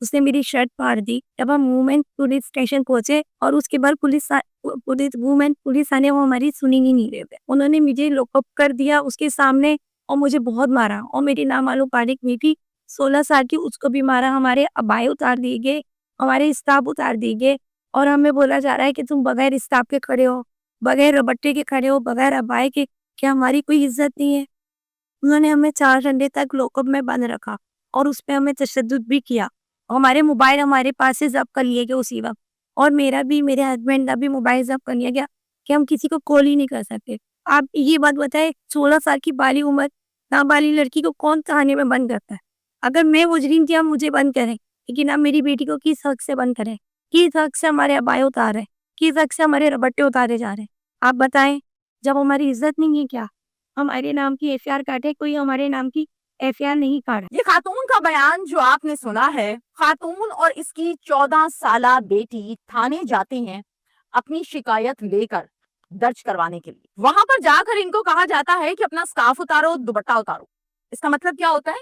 उसने मेरी शर्ट फाड़ दी। जब हम वुमेन पुलिस स्टेशन पहुंचे और उसके बाद वुमेन पुलिस आने, वो हमारी सुनी ही नहीं रहे थे। उन्होंने मुझे लॉकअप कर दिया उसके सामने और मुझे बहुत मारा और मेरी नामालूम बालिग बेटी 16 साल की, उसको भी मारा। हमारे अबाए उतार दिए गए, हमारे स्टाफ उतार दिए गए और हमें बोला जा रहा है कि तुम बगैर स्टाफ के खड़े हो, बगैर रबट्टे के खड़े हो, बगैर अबाए के, क्या हमारी कोई इज्जत नहीं है? उन्होंने हमें 4 घंटे तक लॉकअप में बंद रखा और उसपे हमें तशद्दुद भी किया। हमारे मोबाइल हमारे पास से ज़ब्त कर लिए गए उसी वक़्त और मेरा भी, मेरे हस्बैंड का भी मोबाइल ज़ब्त कर लिया गया कि हम किसी को कॉल ही नहीं कर सकते। आप ये बात बताएँ, 16 साल की बालिग उम्र, नाबालिग लड़की को कौन थाने में बंद करता है? अगर मैं मुजरिम थी, आप मुझे बंद करें, लेकिन आप मेरी बेटी को किस हक से बंद करें? किस हक से हमारे अबाए उतार रहे हैं? किस हक से हमारे रबट्टे उतारे जा रहे हैं? आप बताएँ, जब हमारी इज़्ज़त नहीं है क्या? हमारे नाम की एफआईआर काटे, कोई हमारे नाम की एफआईआर नहीं काटा। ये खातून का बयान जो आपने सुना है, खातून और इसकी 14 साला बेटी थाने जाते हैं अपनी शिकायत लेकर दर्ज करवाने के लिए। वहां पर जाकर इनको कहा जाता है कि अपना स्कार्फ उतारो, दुपट्टा उतारो। इसका मतलब क्या होता है?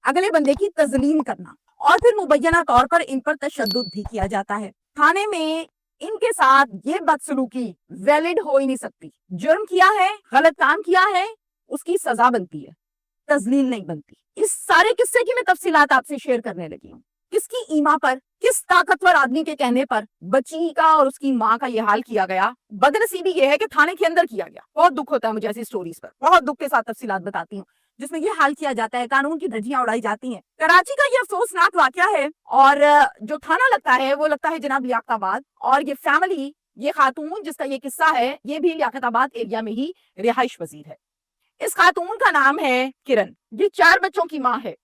अगले बंदे की तजलीम करना। और फिर मुबैना तौर पर इन पर तशद्दुद भी किया जाता है। थाने में इनके साथ ये बदसलूकी वैलिड हो ही नहीं सकती। जुर्म किया है, गलत काम किया है, उसकी सजा बनती है, तजलील नहीं बनती। इस सारे किस्से की मैं तफसीलात आपसे शेयर करने लगी हूँ। किसकी ईमा पर, किस ताकतवर आदमी के कहने पर बच्ची का और उसकी माँ का ये हाल किया गया। बदनसीबी ये है कि थाने के अंदर किया गया। बहुत दुख होता है मुझे ऐसी स्टोरीज पर, बहुत दुख के साथ तफसीलात बताती हूँ जिसमें ये हाल किया जाता है, कानून की धज्जियां उड़ाई जाती हैं। कराची का ये अफसोसनाक वाकया है और जो थाना लगता है वो लगता है जनाब लियाकताबाद। और ये फैमिली, ये खातून जिसका ये किस्सा है, ये भी लियाकताबाद एरिया में ही रिहाइश पजीर है। इस खातून का नाम है किरण। ये 4 बच्चों की माँ है।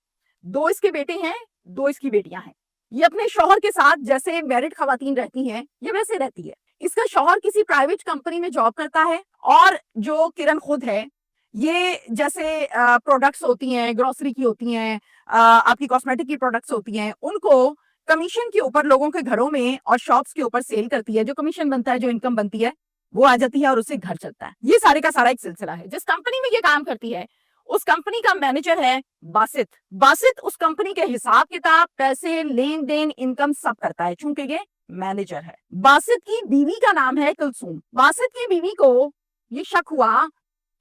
2 इसके बेटे हैं, 2 इसकी बेटियां हैं। ये अपने शौहर के साथ जैसे मैरिड खवातीन रहती हैं, ये वैसे रहती है। इसका शौहर किसी प्राइवेट कंपनी में जॉब करता है और जो किरण खुद है, ये जैसे प्रोडक्ट्स होती हैं, ग्रोसरी की होती हैं, आपकी कॉस्मेटिक की प्रोडक्ट्स होती हैं, उनको कमीशन के ऊपर लोगों के घरों में और शॉप्स के ऊपर सेल करती है। जो कमीशन बनता है, जो इनकम बनती है, वो आ जाती है और उससे घर चलता है। ये सारे का सारा एक सिलसिला है। जिस कंपनी में ये काम करती है, उस कंपनी का मैनेजर है बासित। बासित उस कंपनी के हिसाब किताब, पैसे, लेन देन, इनकम सब करता है, चूंकि ये मैनेजर है। बासित की बीवी का नाम है कुलसूम। बासित की बीवी को ये शक हुआ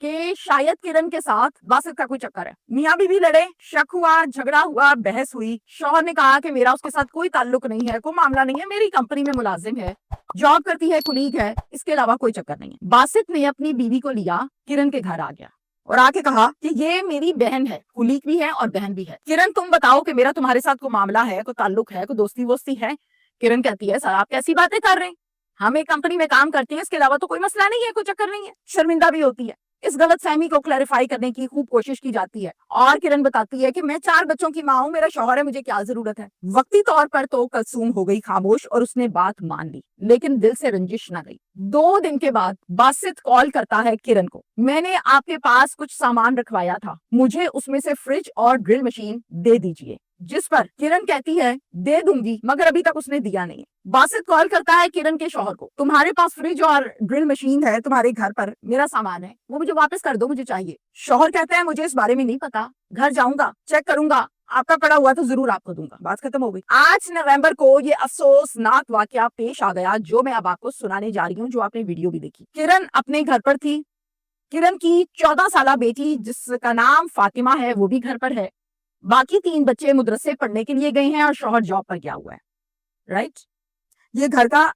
कि शायद किरण के साथ बासित का कोई चक्कर है। मियां बीवी लड़े, शक हुआ, झगड़ा हुआ, बहस हुई। शौहर ने कहा कि मेरा उसके साथ कोई ताल्लुक नहीं है, कोई मामला नहीं है, मेरी कंपनी में मुलाजिम है, जॉब करती है, कुलीग है, इसके अलावा कोई चक्कर नहीं है। बासित ने अपनी बीवी को लिया, किरण के घर आ गया और आके कहा कि ये मेरी बहन है, कुलीग भी है और बहन भी है। किरण, तुम बताओ कि मेरा तुम्हारे साथ कोई मामला है, कोई ताल्लुक है, कोई दोस्ती वोस्ती है? किरण कहती है, सर आप कैसी बातें कर रहे हैं, हम एक कंपनी में काम करते हैं, इसके अलावा तो कोई मसला नहीं है, कोई चक्कर नहीं है। शर्मिंदा भी होती है। इस गलतफहमी को क्लैरिफाई करने की खूब कोशिश की जाती है और किरण बताती है कि मैं 4 बच्चों की माँ हूँ, मेरा शौहर है, मुझे क्या जरूरत है। वक्ती तौर पर तो कुलसूम हो गई खामोश और उसने बात मान ली, लेकिन दिल से रंजिश ना गई। 2 दिन के बाद बासित कॉल करता है किरण को, मैंने आपके पास कुछ सामान रखवाया था, मुझे उसमें से फ्रिज और ड्रिल मशीन दे दीजिए। जिस पर किरण कहती है दे दूंगी, मगर अभी तक उसने दिया नहीं। बासित कॉल करता है किरण के शौहर को, तुम्हारे पास फ्रिज और ड्रिल मशीन है तुम्हारे घर पर, मेरा सामान है, वो मुझे वापस कर दो, मुझे चाहिए। शौहर कहता है मुझे इस बारे में नहीं पता, घर जाऊंगा, चेक करूंगा, आपका पड़ा हुआ तो जरूर आपको दूंगा। बात खत्म हो गई। 8 नवंबर को ये अफसोसनाक वाकया पेश आ गया जो मैं अब आपको सुनाने जा रही हूँ, जो आपने वीडियो भी देखी। किरण अपने घर पर थी। किरण की 14 साला बेटी जिसका नाम फातिमा है, वो भी घर पर है। बाकी 3 बच्चे मदरसे पढ़ने के लिए गए हैं और शौहर जॉब पर गया हुआ है। राइट, ये घर का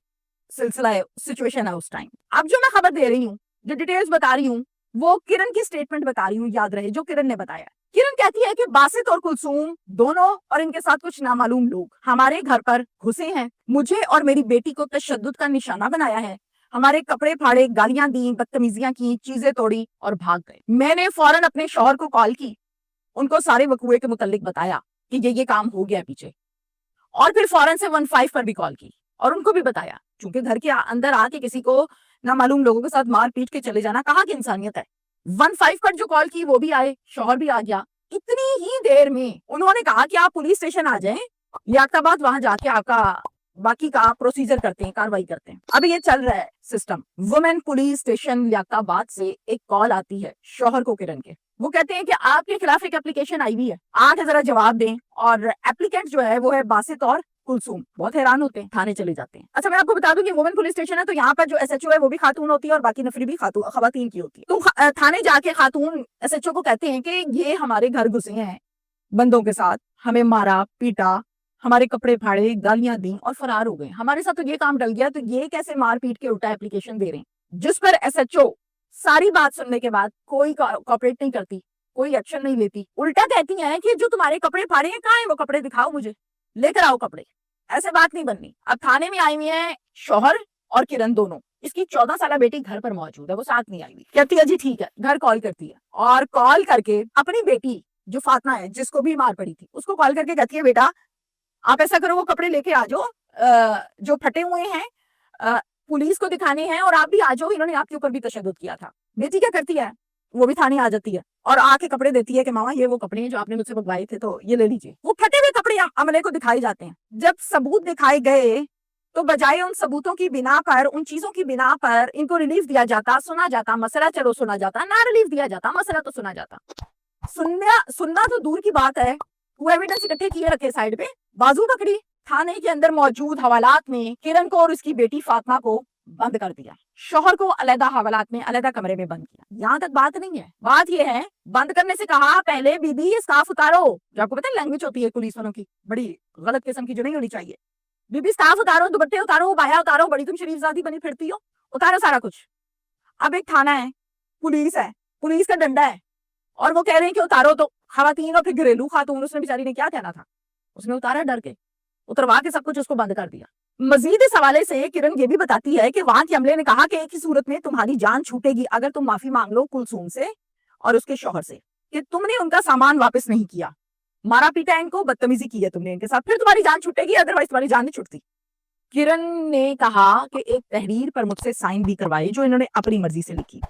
सिलसिला है, सिचुएशन है उस टाइम। अब जो मैं खबर दे रही हूँ, जो डिटेल्स बता रही हूँ, वो किरण की स्टेटमेंट बता रही हूँ, याद रहे जो किरण ने बताया। किरण कहती है कि बासित और कुलसूम दोनों और इनके साथ कुछ नामालूम लोग हमारे घर पर घुसे हैं, मुझे और मेरी बेटी को तशद्दुद का निशाना बनाया है, हमारे कपड़े फाड़े, गालियां दी, बदतमीजियां की, चीजें तोड़ी और भाग गए। मैंने फौरन अपने शौहर को कॉल की, उनको सारे वकूए के मुतालिक बताया कि ये काम हो गया पीछे, और फिर फौरन से 15 पर भी कॉल की और उनको भी बताया, क्योंकि घर के अंदर आके किसी को नामालूम लोगों के साथ मार पीट के चले जाना कहाँ की इंसानियत है। 15 पर जो कॉल की वो भी आए, शौहर भी आ गया। इतनी ही देर में उन्होंने कहा कि आप पुलिस स्टेशन आ जाएं, लियाकताबाद, वहां जाके आपका बाकी का प्रोसीजर करते हैं, कार्रवाई करते हैं। अभी ये चल रहा है system. Women police station Liaquatabad से एक कॉल आती है शौहर को किरण के, वो कहते हैं कि आपके खिलाफ एक एप्लीकेशन आई हुई है, आके जरा जवाब दें। और एप्लीकेंट जो है वो है बासित और कुलसूम। बहुत हैरान होते हैं, थाने चले जाते हैं। अच्छा, मैं आपको बता दूं कि वुमेन पुलिस स्टेशन है, तो यहाँ पर जो एसएचओ है वो भी खातून होती है और बाकी नफरी भी खवातीन की होती है। तो थाने जाके खातून एसएचओ को कहते हैं कि ये हमारे घर घुसे हैं बंदों के साथ, हमें मारा पीटा, हमारे कपड़े फाड़े, गालियां दी और फरार हो गए। हमारे साथ तो ये काम डल गया, तो ये कैसे मार पीट के उल्टा एप्लीकेशन दे रहे हैं। जिस पर एसएचओ सारी बात सुनने के बाद कोई कॉपरेट नहीं करती, कोई एक्शन नहीं लेती, उल्टा कहती है कि जो तुम्हारे कपड़े फाड़े हैं कहाँ है वो कपड़े, दिखाओ मुझे, लेकर आओ कपड़े। ऐसे बात नहीं बननी। अब थाने में आई हुई है शौहर और किरण दोनों। इसकी 14 साल बेटी घर पर मौजूद है, वो साथ नहीं आई हुई। कहती है जी ठीक है, घर कॉल करती है और कॉल करके अपनी बेटी जो फातिमा है जिसको भी मार पड़ी थी उसको कॉल करके कहती है बेटा आप ऐसा करो वो कपड़े लेके आ जाओ जो फटे हुए हैं, पुलिस को दिखाने हैं, और आप भी आ जाओ, इन्होंने आपके ऊपर भी तशद्दुद किया था। बेटी क्या करती है, वो भी थाने आ जाती है और आके कपड़े देती है कि मामा ये वो कपड़े हैं जो आपने मुझसे मंगवाए थे, तो ये ले लीजिए। वो फटे हुए कपड़े अमले को दिखाए जाते हैं। जब सबूत दिखाए गए तो बजाय उन सबूतों की बिना पर, उन चीजों की बिना पर इनको रिलीफ दिया जाता, सुना जाता, मसला चलो सुना जाता, ना रिलीफ दिया जाता, मसला तो सुना जाता। सुनना तो दूर की बात है, वो एविडेंस इकट्ठे किए रखे साइड पे, बाजू पकड़ी, थाने के अंदर मौजूद हवालात में किरण को और उसकी बेटी फातिमा को बंद कर दिया, शौहर को अलग हवालात में अलग कमरे में बंद किया। यहाँ तक बात नहीं है, बात यह है बंद करने से कहा पहले बीबी ये स्कार्फ उतारो। जो आपको पता है लैंग्वेज होती है पुलिस वालों की बड़ी गलत किस्म की, जो नहीं होनी चाहिए। बीबी स्कार्फ उतारो, दुपट्टे उतारो, बाया उतारो, बड़ी तुम शरीफजादी बनी फिरती हो, उतारो सारा कुछ। अब एक थाना है, पुलिस है, पुलिस का डंडा है और वो कह रहे हैं कि उतारो, तो खवातीन और फिर घरेलू खातून, उसने बेचारी ने क्या कहना था, उसने उतारा डर के, उतरवा के सब कुछ उसको बंद कर दिया। मजीद इस हवाले से किरण ये भी बताती है कि वहां के अमले ने कहा कि एक ही सूरत में तुम्हारी जान छूटेगी अगर तुम माफी मांग लो कुलसूम से और उसके शौहर से कि तुमने उनका सामान वापस नहीं किया, मारा पीटा इनको, बदतमीजी की है तुमने इनके साथ, फिर तुम्हारी जान छूटेगी, अदरवाइज तुम्हारी जान नहीं छूटती। किरण ने कहा कि एक तहरीर पर मुझसे साइन भी करवाए जो इन्होंने अपनी मर्जी से लिखी।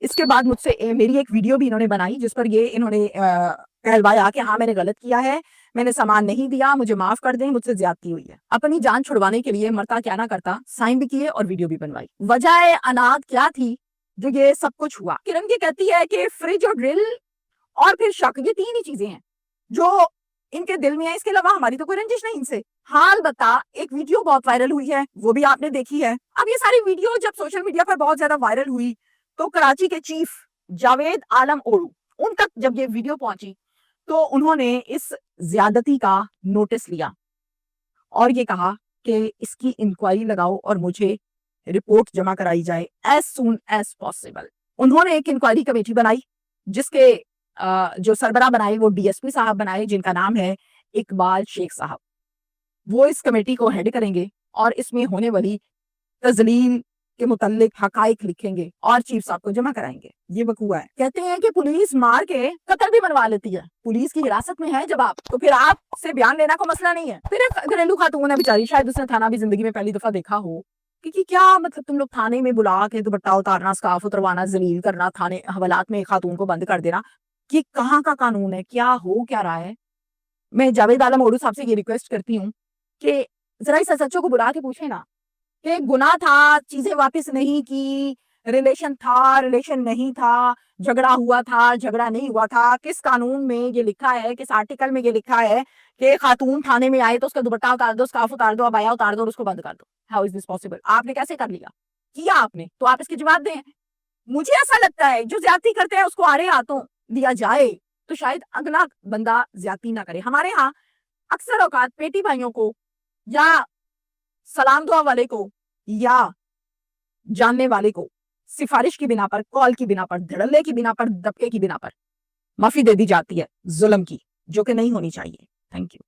इसके बाद मुझसे मेरी एक वीडियो भी इन्होंने बनाई जिस पर ये इन्होंने कहलवाया कि हाँ मैंने गलत किया है, मैंने सामान नहीं दिया, मुझे माफ कर दें, मुझसे ज्यादती हुई है। अपनी जान छुड़वाने के लिए मरता क्या ना करता, साइन भी किए और वीडियो भी बनवाई। वजह अनाद क्या थी जो ये सब कुछ हुआ? किरण की कहती है कि फ्रिज और ड्रिल और फिर शक, ये तीन ही चीजें हैं जो इनके दिल में है, इसके अलावा हमारी तो कोई रंजिश नहीं इनसे। हाल बता, एक वीडियो बहुत वायरल हुई है, वो भी आपने देखी है। अब ये सारी वीडियो जब सोशल मीडिया पर बहुत ज्यादा वायरल हुई तो कराची के चीफ जावेद आलम ओरू, उन तक जब ये वीडियो पहुंची तो उन्होंने इस ज्यादती का नोटिस लिया और ये कहा कि इसकी इंक्वायरी लगाओ और मुझे रिपोर्ट जमा कराई जाए एज सून एज पॉसिबल। उन्होंने एक इंक्वायरी कमेटी बनाई जिसके जो सरबराह बनाए वो डीएसपी साहब बनाए जिनका नाम है इकबाल शेख साहब। वो इस कमेटी को हेड करेंगे और इसमें होने वाली तजलील के मुतालिक हकाइक लिखेंगे और चीफ साहब को जमा कराएंगे। ये बकुआ है। कहते हैं कि पुलिस मार के कत्ल भी बनवा लेती है, पुलिस की हिरासत में है जब आप, तो फिर आपसे बयान लेना को मसला नहीं है। फिर एक घरेलू खातून है बेचारी, शायद उसने थाना भी जिंदगी में पहली दफा देखा हो कि क्या मतलब तुम लोग थाने में बुला के दुपट्टा उतारना, स्कार्फ उतरवाना, जलील करना, थाने हवालात में खातून को बंद कर देना, ये कहाँ का कानून है, क्या हो क्या रहा है? मैं जावेद आलम ओरू साहब से ये रिक्वेस्ट करती हूँ कि जरा इस सच्चों को बुला के पूछे ना कि गुनाह था, चीजें वापस नहीं की, रिलेशन था, रिलेशन नहीं था, झगड़ा हुआ था, झगड़ा नहीं हुआ था, किस कानून में ये लिखा है, किस आर्टिकल में ये लिखा है कि खातून थाने में आए तो उसका दुपट्टा उतार दो, स्कार्फ उतार दो, अबाया उतार दो और उसको बंद कर दो। How is this possible? आपने कैसे कर लिया? किया आपने, तो आप इसके जवाब दें। मुझे ऐसा लगता है जो ज्यादती करते हैं उसको आड़े हाथों दिया जाए तो शायद अगला बंदा ज्यादती ना करे। हमारे यहाँ अक्सर औकात पेटी भाइयों को या सलाम दुआ वाले को या जानने वाले को सिफारिश की बिना पर, कॉल की बिना पर, धड़ल्ले की बिना पर, दबके की बिना पर माफी दे दी जाती है जुल्म की, जो कि नहीं होनी चाहिए। Thank you.